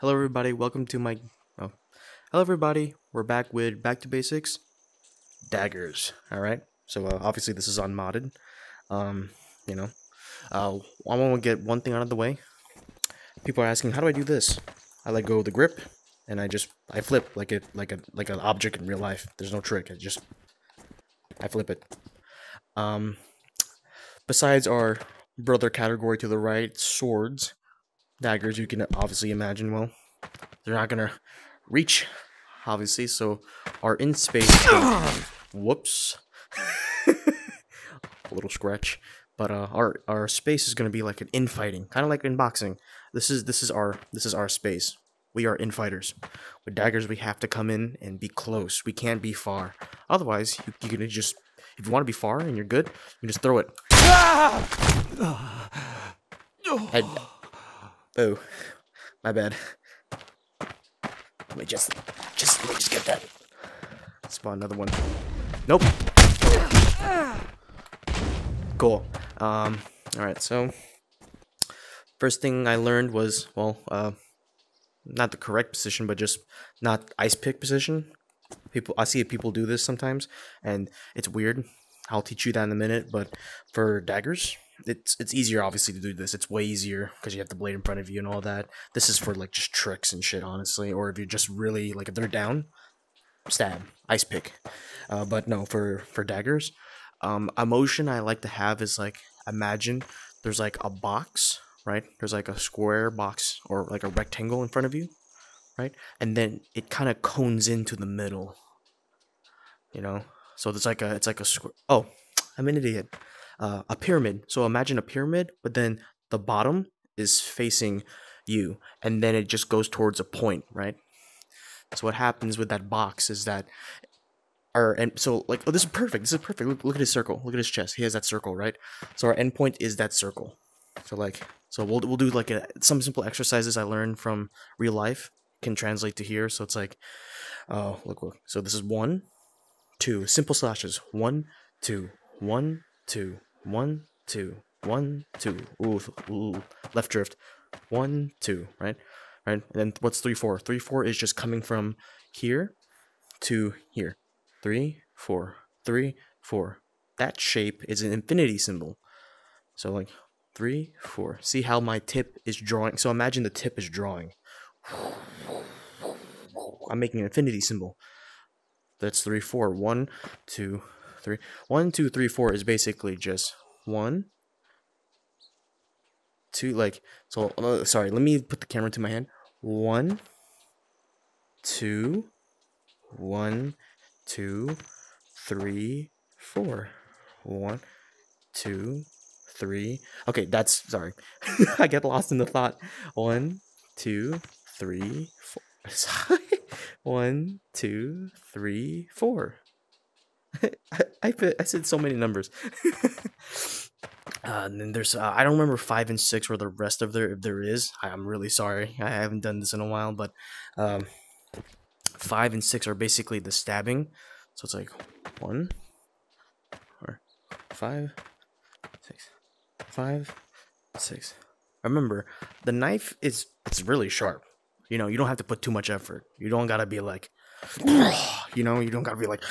Hello everybody, welcome to my oh. Hello everybody, we're back with Back to Basics Daggers. Alright? So obviously this is unmodded. Um, you know. I wanna get one thing out of the way. People are asking, how do I do this? I let go of the grip and I flip like an object in real life. There's no trick, I flip it. Besides our brother category to the right, swords, daggers, you can obviously imagine, well, they're not gonna reach, obviously, so our in space whoops. A little scratch. But our space is gonna be like an infighting, kind of like in boxing. This is our space. We are infighters. With daggers, we have to come in and be close. We can't be far. Otherwise, you can just, if you want to be far and you're good, you just throw it. Head. Oh, my bad. Let me just get that. Spawn another one. Nope. Cool. Alright, so first thing I learned was, well, not the correct position, but just not ice pick position. I see people do this sometimes, and it's weird. I'll teach you that in a minute, but for daggers, it's easier obviously to do this. It's way easier because you have the blade in front of you and all that. This is for like just tricks and shit, honestly, or if you're just really like if they're down, stab, ice pick. But no, for daggers, a motion I like to have is like, imagine there's like a box, right? There's like a square box or like a rectangle in front of you, right? And then it kind of cones into the middle, you know? So it's like a square. Oh, I'm an idiot. A pyramid. So imagine a pyramid, but then the bottom is facing you, and then it just goes towards a point, right? So what happens with that box is that, and so like, oh, this is perfect. This is perfect. Look at his circle. Look at his chest. He has that circle, right? So our endpoint is that circle. So like, so we'll do like some simple exercises I learned from real life can translate to here. So it's like, oh, look. So this is 1, 2, simple slashes. 1, 2, 1, 2, 1, 2, 1, 2. Ooh, left drift. 1, 2, right? Right? And then what's 3, 4? 3, 4 is just coming from here to here. 3, 4, 3, 4. That shape is an infinity symbol. So like 3, 4. See how my tip is drawing? So imagine the tip is drawing. I'm making an infinity symbol. That's 3, 4. 1, 2, 3. 1, 2, 3, 4 is basically just 1, 2. Like, so sorry, let me put the camera to my hand. 1, 2, 1, 2, 3, 4. 1, 2, 3. Okay, that's, sorry. I get lost in the thought. 1, 2, 3, 4. Sorry. 1, 2, 3, 4. I said so many numbers. And then there's I don't remember 5 and 6 or the rest of there, if there is. I'm really sorry. I haven't done this in a while, but 5 and 6 are basically the stabbing. So it's like 1 or 5, 6, 5, 6. Remember, the knife it's really sharp. You know, you don't have to put too much effort. You don't gotta be like, you know, you don't gotta be like,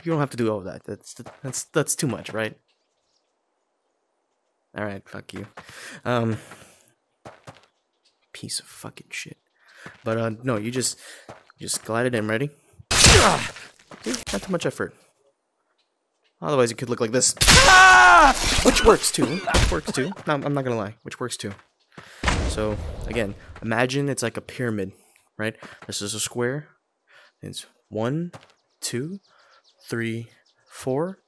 you don't have to do all of that. That's too much, right? All right, fuck you. Piece of fucking shit. But no, you just glide it in. Ready? See, not too much effort. Otherwise, it could look like this, which works too. No, I'm not gonna lie, which works too. So again, imagine it's like a pyramid, right? This is a square. It's 1, 2, 3, 4,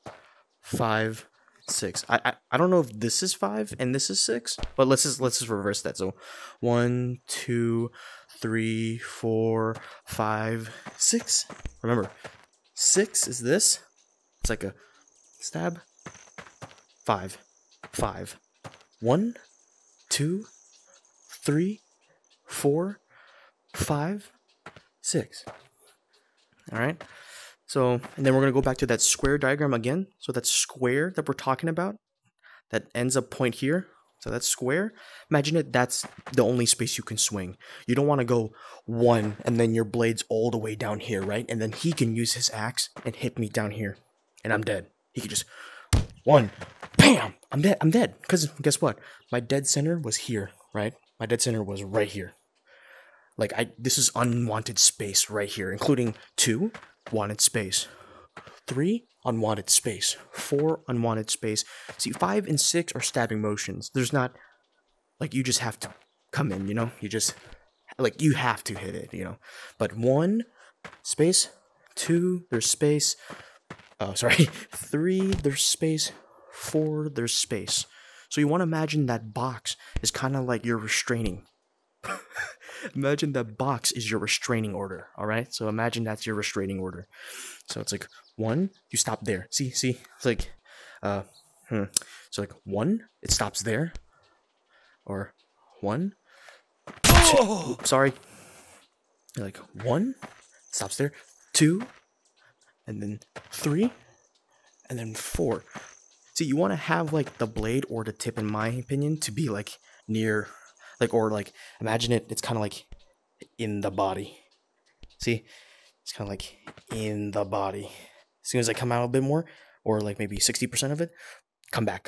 5, 6. I don't know if this is 5 and this is 6, but let's just reverse that. So 1, 2, 3, 4, 5, 6. Remember, 6 is this. It's like a stab. 5, 5. 1, 2, 3, 4, 5, 6. All right. So, and then we're going to go back to that square diagram again. So that square that we're talking about, that ends up point here. So that's square. Imagine it, that's the only space you can swing. You don't want to go 1 and then your blade's all the way down here, right? And then he can use his axe and hit me down here. And I'm dead. He could just 1, bam! I'm dead. I'm dead. Because guess what? My dead center was here, right? My dead center was right here. Like, this is unwanted space right here, including 2, wanted space. 3, unwanted space. 4, unwanted space. See, 5 and 6 are stabbing motions. There's not, like, you just have to come in, you know? You just, like, you have to hit it, you know? But 1, space. 2, there's space. Oh, sorry. 3, there's space. 4, there's space. So you want to imagine that box is kind of like your restraining. Imagine that box is your restraining order, alright? So imagine that's your restraining order. So it's like 1, you stop there. See? It's like, so like 1, it stops there. Or 1, 2, sorry. Like 1, stops there. 2, and then 3, and then 4. See, you want to have like the blade or the tip, in my opinion, to be like near, like, or like, imagine it's kind of like in the body. See, it's kind of like in the body. As soon as I come out a bit more, or like maybe 60% of it, come back.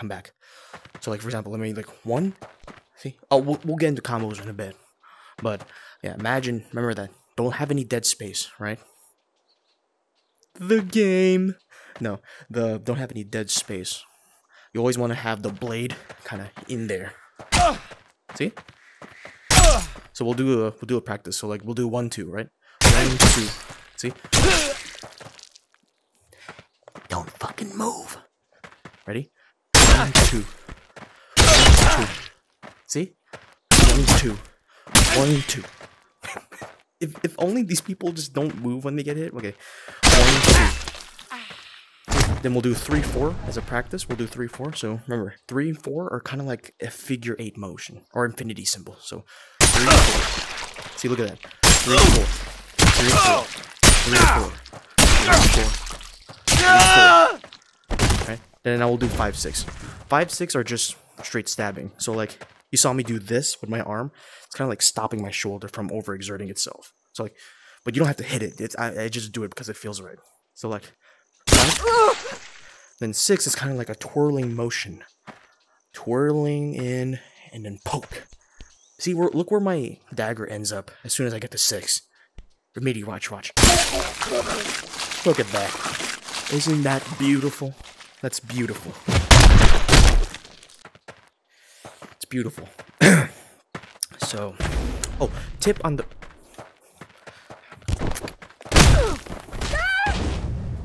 So like, for example, let me like 1, see, oh, we'll get into combos in a bit, but yeah, imagine, remember that, don't have any dead space, right? The game. No, don't have any dead space. You always want to have the blade kind of in there. See? So we'll do a practice. So like we'll do 1, 2, right? 1, 2. See? Don't fucking move. Ready? 1, 2. 1, 2. See? 1, 2. 1, 2. If only these people just don't move when they get hit. Okay. 1, 2. Then we'll do 3, 4 as a practice. We'll do 3, 4. So remember, 3 and 4 are kind of like a figure 8 motion or infinity symbol. So 3, 4. See, look at that. 3, 4. 3, 4. 3, 4. 3, 4. 3, 4. Right? Then I will do 5, 6. 5, 6 are just straight stabbing. So like you saw me do this with my arm. It's kind of like stopping my shoulder from overexerting itself. So like, but you don't have to hit it. I just do it because it feels right. So like. 5. Then 6 is kind of like a twirling motion. Twirling in and then poke. See, look where my dagger ends up as soon as I get to 6. Remedy, watch. Look at that. Isn't that beautiful? That's beautiful. It's beautiful. So, oh, tip on the...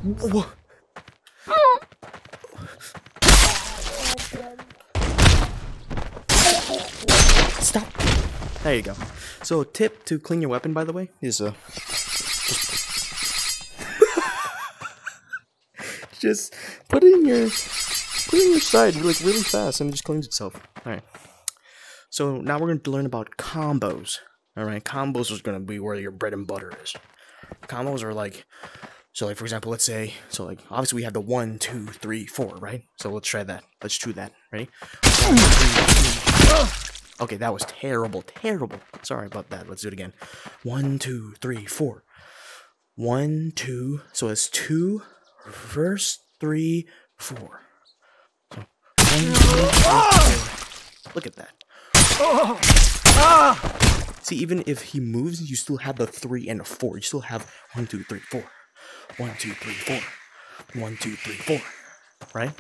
Whoa. Stop. There you go. So, tip to clean your weapon, by the way, is just put it in your side like really fast, and it just cleans itself. All right. So now we're going to learn about combos. All right, combos is going to be where your bread and butter is. Combos are like. So, like, for example, let's say, so, like, obviously we have the 1, 2, 3, 4, right? So, let's try that. Let's do that. Ready? 1, 2, 3. Okay, that was terrible. Sorry about that. Let's do it again. 1, 2, 3, 4. 1, 2. So, it's 2, reverse, 3, 4. So, 1, 2, 3, 4. Look at that. See, even if he moves, you still have the 3 and a 4. You still have 1, 2, 3, 4. 1, 2, 3, 4. 1, 2, 3, 4. Right?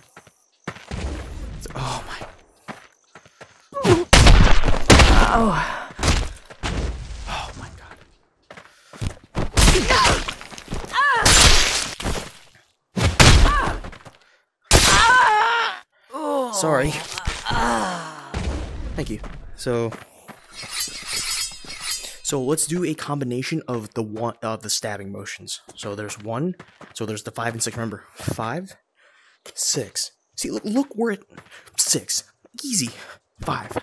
So, oh my. Oh my god. Sorry. Thank you. So let's do a combination of the stabbing motions. So there's 1. So there's the 5 and 6. Remember, 5, 6. See, look where it. 6. Easy. 5.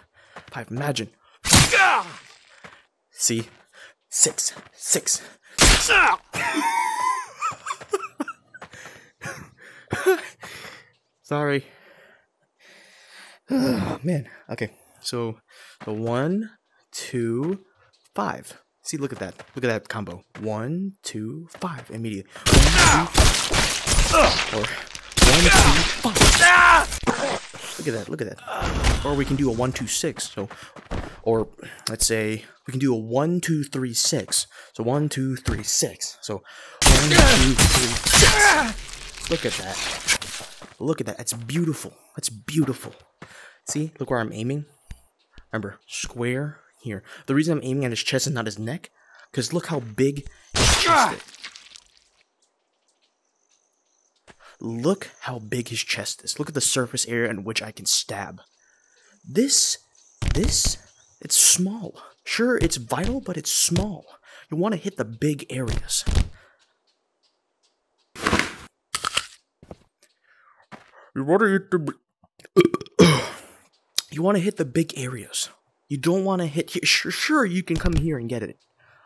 Imagine. See, 6. Sorry. Man. Okay. So the 1, 2, 5. See, look at that. Look at that combo. 1, 2, 5. Immediately. 1, 2, 5. Or 1, 2, 5. Look at that. Look at that. Or we can do a 1, 2, 6. So, or let's say we can do a 1, 2, 3, 6. So 1, 2, 3, 6. So 1, 2, 3, 6. Look at that. Look at that. That's beautiful. That's beautiful. See? Look where I'm aiming. Remember, square here. The reason I'm aiming at his chest and not his neck, because look how big his chest is. Look how big his chest is. Look at the surface area in which I can stab. This, it's small. Sure, it's vital, but it's small. You want to hit the big areas. You want to hit the big areas. You don't want to hit here. Sure, you can come here and get it.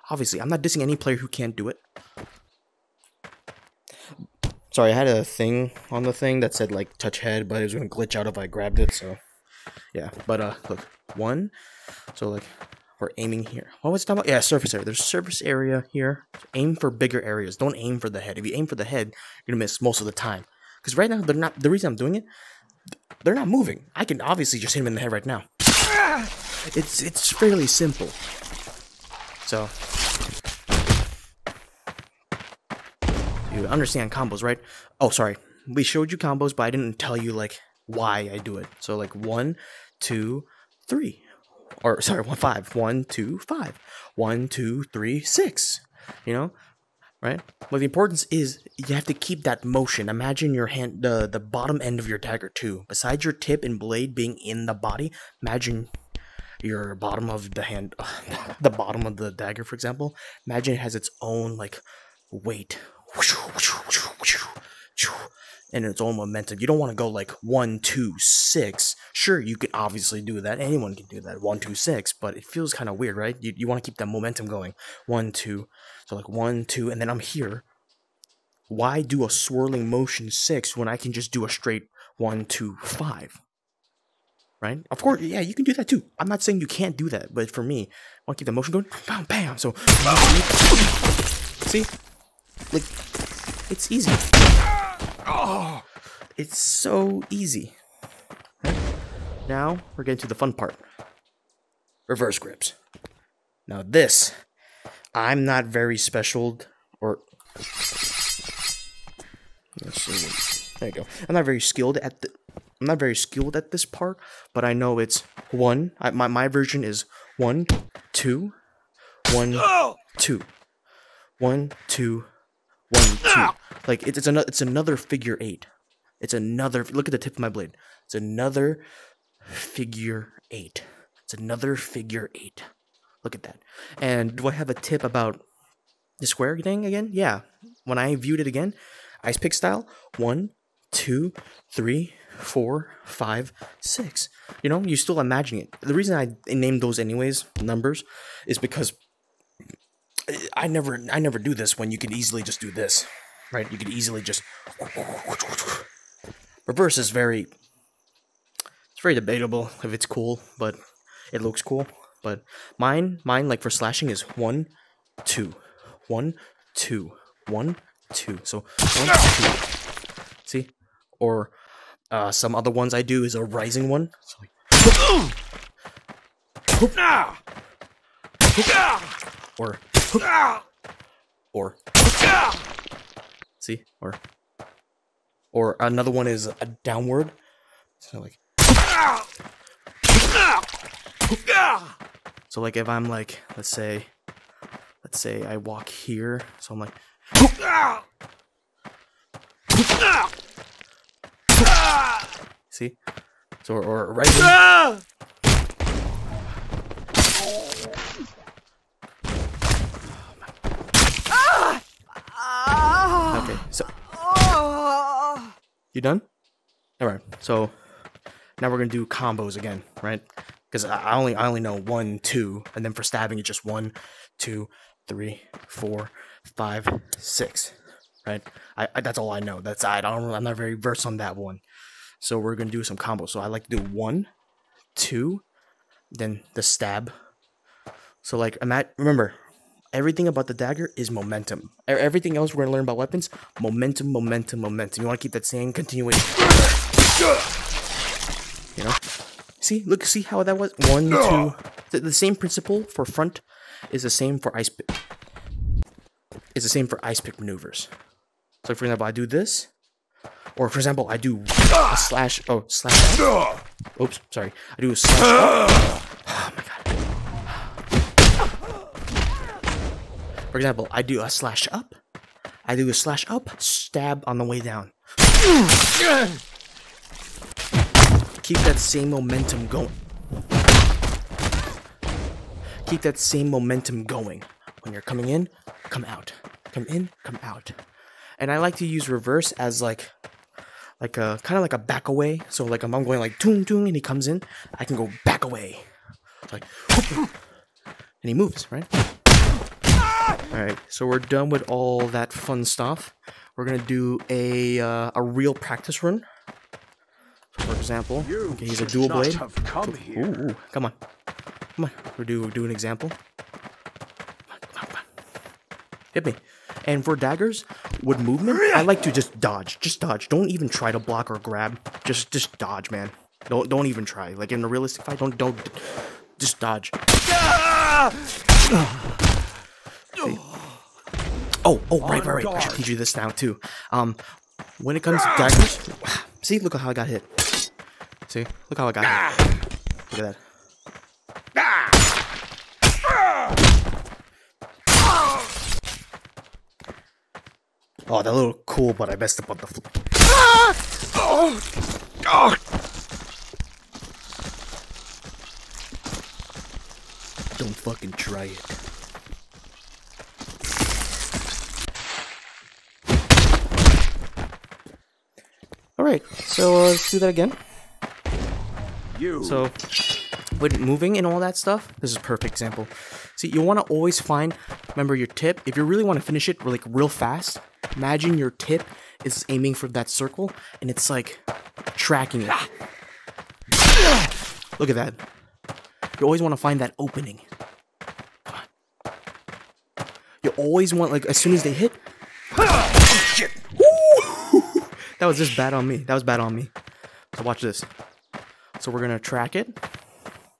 Obviously, I'm not dissing any player who can't do it. Sorry, I had a thing on the thing that said, like, touch head, but it was going to glitch out if I grabbed it, so... Yeah, but, look. 1. So, like, we're aiming here. What was it talking about? Yeah, surface area. There's surface area here. So aim for bigger areas. Don't aim for the head. If you aim for the head, you're going to miss most of the time. Because right now, they're not... The reason I'm doing it, they're not moving. I can obviously just hit him in the head right now. It's fairly simple. So... You understand combos, right? Oh, sorry. We showed you combos, but I didn't tell you, like, why I do it. So, like, 1, 2, 3. Or, sorry, 1, 5. 1, 2, 5. 1, 2, 3, 6. You know? Right? But the importance is you have to keep that motion. Imagine your hand, the bottom end of your dagger, too. Besides your tip and blade being in the body, imagine your bottom of the hand, the bottom of the dagger, for example. Imagine it has its own, like, weight. And its own momentum. You don't want to go like 1, 2, 6. Sure, you can obviously do that. Anyone can do that. 1, 2, 6. But it feels kind of weird, right? You want to keep that momentum going. 1, 2. So like 1, 2, and then I'm here. Why do a swirling motion 6 when I can just do a straight 1, 2, 5? Right? Of course, yeah, you can do that too. I'm not saying you can't do that, but for me, I want to keep the motion going. Bam, bam. So, see? Like, it's easy. Oh, it's so easy. Right? Now, we're getting to the fun part. Reverse grips. Now this, I'm not very special, or... Let's see. There you go. I'm not very skilled at this part, but I know it's 1. My version is 1, 2, 1, 2. 1, 2, 1, 2. Like it's another figure 8. It's another. Look at the tip of my blade. It's another figure 8. It's another figure 8. Look at that. And do I have a tip about the square thing again? Yeah. When I viewed it again, ice pick style. 1, 2, 3, 4, 5, 6. You know, you still imagine it. The reason I named those anyways, numbers, is because I never do this when you can easily just do this, right? You could easily just... Reverse is it's very debatable if it's cool, but it looks cool. But mine, like for slashing is 1, 2, 1, 2, 1, 2. So 1, 2. See? Or some other ones I do is a rising one. So like, or see, or another one is a downward. So like, so like if I'm like, let's say I walk here, so I'm like, see, so or rising. Okay, so you done? All right. So now we're gonna do combos again, right? Because I only know 1, 2, and then for stabbing it's just 1, 2, 3, 4, 5, 6, right? I that's all I know. I'm not very versed on that one. So we're gonna do some combos. So I like to do 1, 2, then the stab. So like, remember, everything about the dagger is momentum. Everything else we're gonna learn about weapons, momentum, momentum, momentum. You want to keep that same continuation. You know? See, look, see how that was? 1, 2. The same principle for front is the same for ice pick. It's the same for ice pick maneuvers. So for example, I do this, or for example, I do a slash. Oh, slash up. Oops, sorry. I do a slash up. Oh my god. For example, I do a slash up. I do a slash up, stab on the way down. Keep that same momentum going. Keep that same momentum going. When you're coming in, come out. Come in, come out. And I like to use reverse as like a kind of like a back away. So like if I'm going like toon toon and he comes in, I can go back away. Like and he moves, right? Alright, so we're done with all that fun stuff. We're gonna do a real practice run. So for example, okay, he's a dual blade. Ooh, come on. Come on, we'll do an example. Come on. Hit me. And for daggers, with movement, I like to just dodge. Just dodge. Don't even try to block or grab. Just dodge, man. Don't even try. Like in a realistic fight, don't just dodge. Oh, right. I should teach you this now too. When it comes to daggers, see, look at how I got hit. See, look how I got hit. Look at that. Oh, that little cool, but I messed up on the flip. Don't fucking try it. Alright, so let's do that again. So, with moving and all that stuff, this is a perfect example. See, you want to always find, remember your tip, if you really want to finish it like real fast, imagine your tip is aiming for that circle, and it's like tracking it. Look at that. You always want to find that opening. Come on. You always want, like, as soon as they hit, oh, shit. That was just bad on me. That was bad on me. So watch this. So we're gonna track it.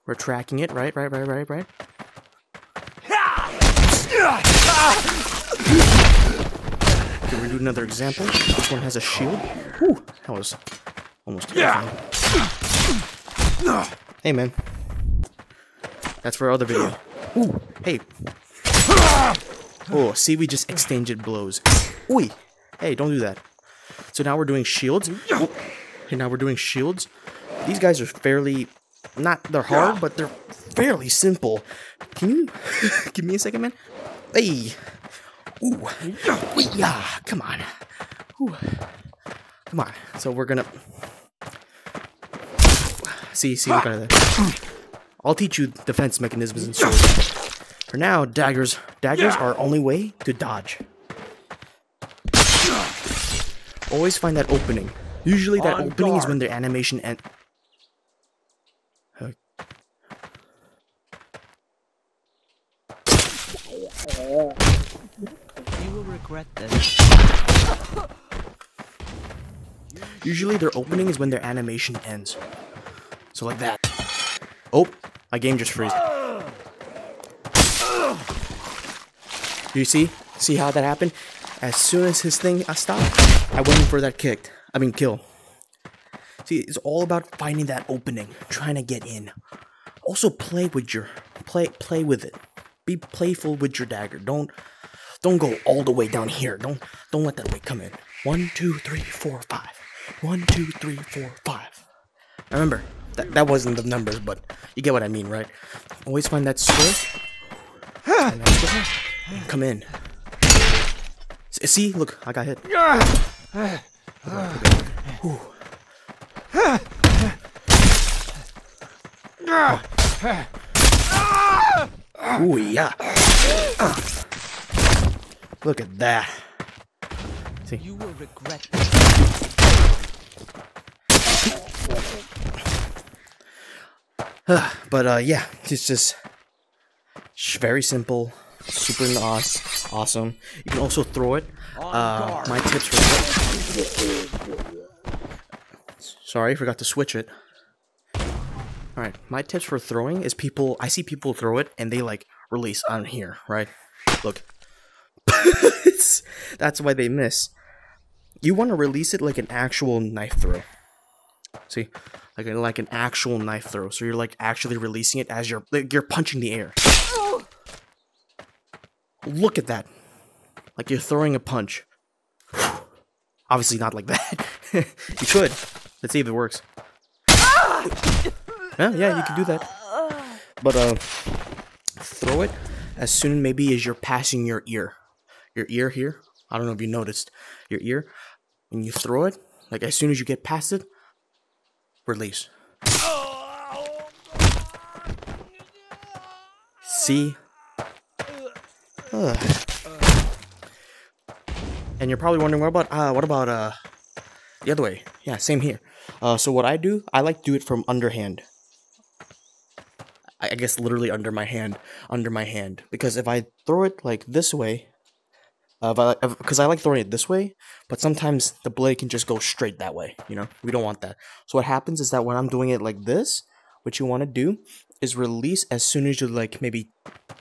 We're tracking it, right. Can we do another example? This one has a shield. Whew, that was almost terrifying. Hey, man. That's for our other video. Ooh, hey. Oh, see, we just exchanged blows. Oi. Hey, don't do that. So now we're doing shields. Okay, now we're doing shields. These guys are fairly, they're hard, but they're fairly simple. Can you give me a second, man? Hey. Ooh. Yeah, come on. Ooh. Come on. So we're gonna see look at that. I'll teach you defense mechanisms and swords. For now, daggers are our only way to dodge. Always find that opening. Usually that opening is when the animation ends. You will regret this. Usually their opening is when their animation ends. So like that. Oh, my game just freeze. Do you see? See how that happened? As soon as his thing stopped, I went in for that kill. See, it's all about finding that opening, trying to get in. Also play with your play with it. Be playful with your dagger. Don't go all the way down here. Don't let that weight come in. 1, 2, 3, 4, 5. 1, 2, 3, 4, 5. Remember, that wasn't the numbers, but you get what I mean, right? Always find that square. And come in. See, look, I got hit. Ooh, yeah. Look at that. See? You will regret this. But yeah, it's just very simple, super awesome. You can also throw it. My tips for sorry, forgot to switch it. Alright, my tips for throwing is I see people throw it and they like release on here, right? Look. That's why they miss. You want to release it like an actual knife throw. See? Like an actual knife throw. So you're like actually releasing it as you're punching the air. Look at that. Like you're throwing a punch. Obviously not like that. You could. Let's see if it works. Yeah, you can do that. But throw it as soon maybe as you're passing your ear. Your ear here. I don't know if you noticed. Your ear. When you throw it, like as soon as you get past it, release. See? And you're probably wondering, what about the other way? Yeah, same here. So what I do, I like to do it from underhand. I guess literally under my hand, because if I throw it like this way, because I like throwing it this way, but sometimes the blade can just go straight that way, you know? We don't want that. So what happens is that when I'm doing it like this, what you want to do is release as soon as you're like maybe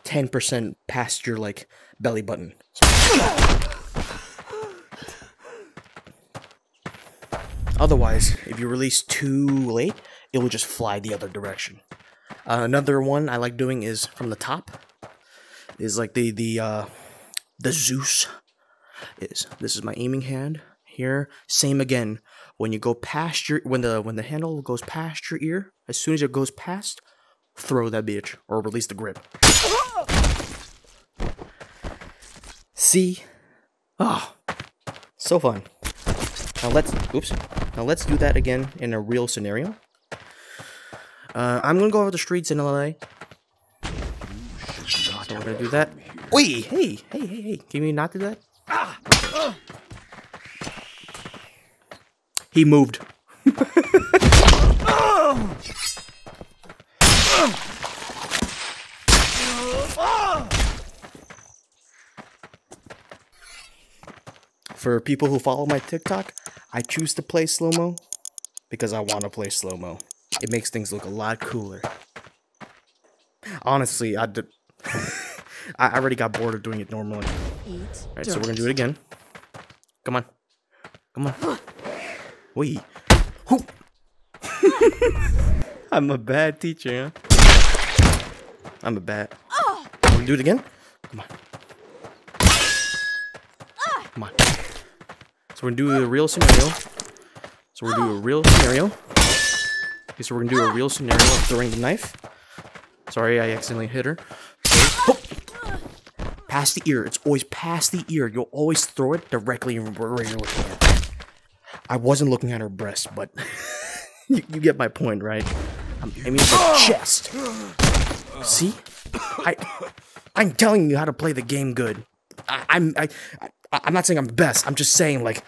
10% past your like belly button. Otherwise, if you release too late, it will just fly the other direction. Another one I like doing is from the top. Is like the Zeus. This is my aiming hand here. Same again. When you go past your when the handle goes past your ear, as soon as it goes past, throw that bitch or release the grip. See? Oh, so fun. Now let's do that again in a real scenario. I'm gonna go over the streets in LA. So we're gonna do that. Wait, hey! Can we not do that? He moved. For people who follow my TikTok, I choose to play slow-mo because I want to play slow-mo. It makes things look a lot cooler. Honestly, I already got bored of doing it normally. Alright, so we're gonna do it again. Come on. Wait. I'm a bad teacher, huh? I'm a bad. We're gonna do it again? Come on. So we're gonna do a real scenario. Okay, so we're gonna do a real scenario of throwing the knife. Sorry, I accidentally hit her. So, past the ear. It's always past the ear. You'll always throw it directly where you're looking at. I wasn't looking at her breast, but you get my point, right? I'm aiming for the chest. See? I'm telling you how to play the game good. I'm not saying I'm the best. I'm just saying, like,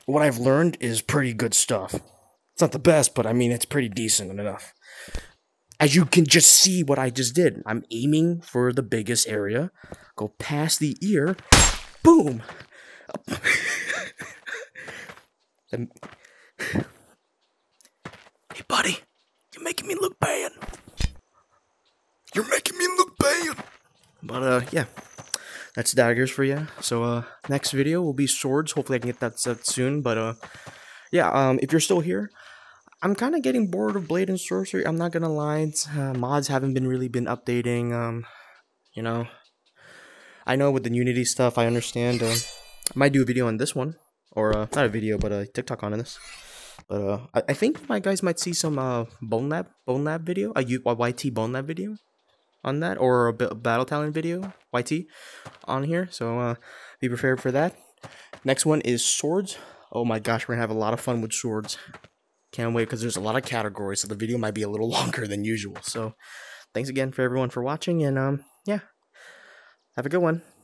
what I've learned is pretty good stuff. It's not the best, but I mean, it's pretty decent enough. As you can just see what I just did. I'm aiming for the biggest area. Go past the ear. Boom! Hey, buddy. You're making me look bad. But, yeah. That's Daggers for you. So, next video will be swords. Hopefully I can get that set soon. But, yeah, if you're still here, I'm kind of getting bored of Blade and Sorcery. I'm not gonna lie. Mods haven't really been updating. You know, I know with the Unity stuff, I understand. I might do a video on this one, or not a video, but a TikTok on this. But I think my guys might see some Bone Lab video, a YT Bone Lab video on that, or a Battle Talent video YT on here. So be prepared for that. Next one is swords. Oh my gosh, we're gonna have a lot of fun with swords. Can't wait, because there's a lot of categories, so the video might be a little longer than usual. So, thanks again for everyone for watching, and yeah, have a good one.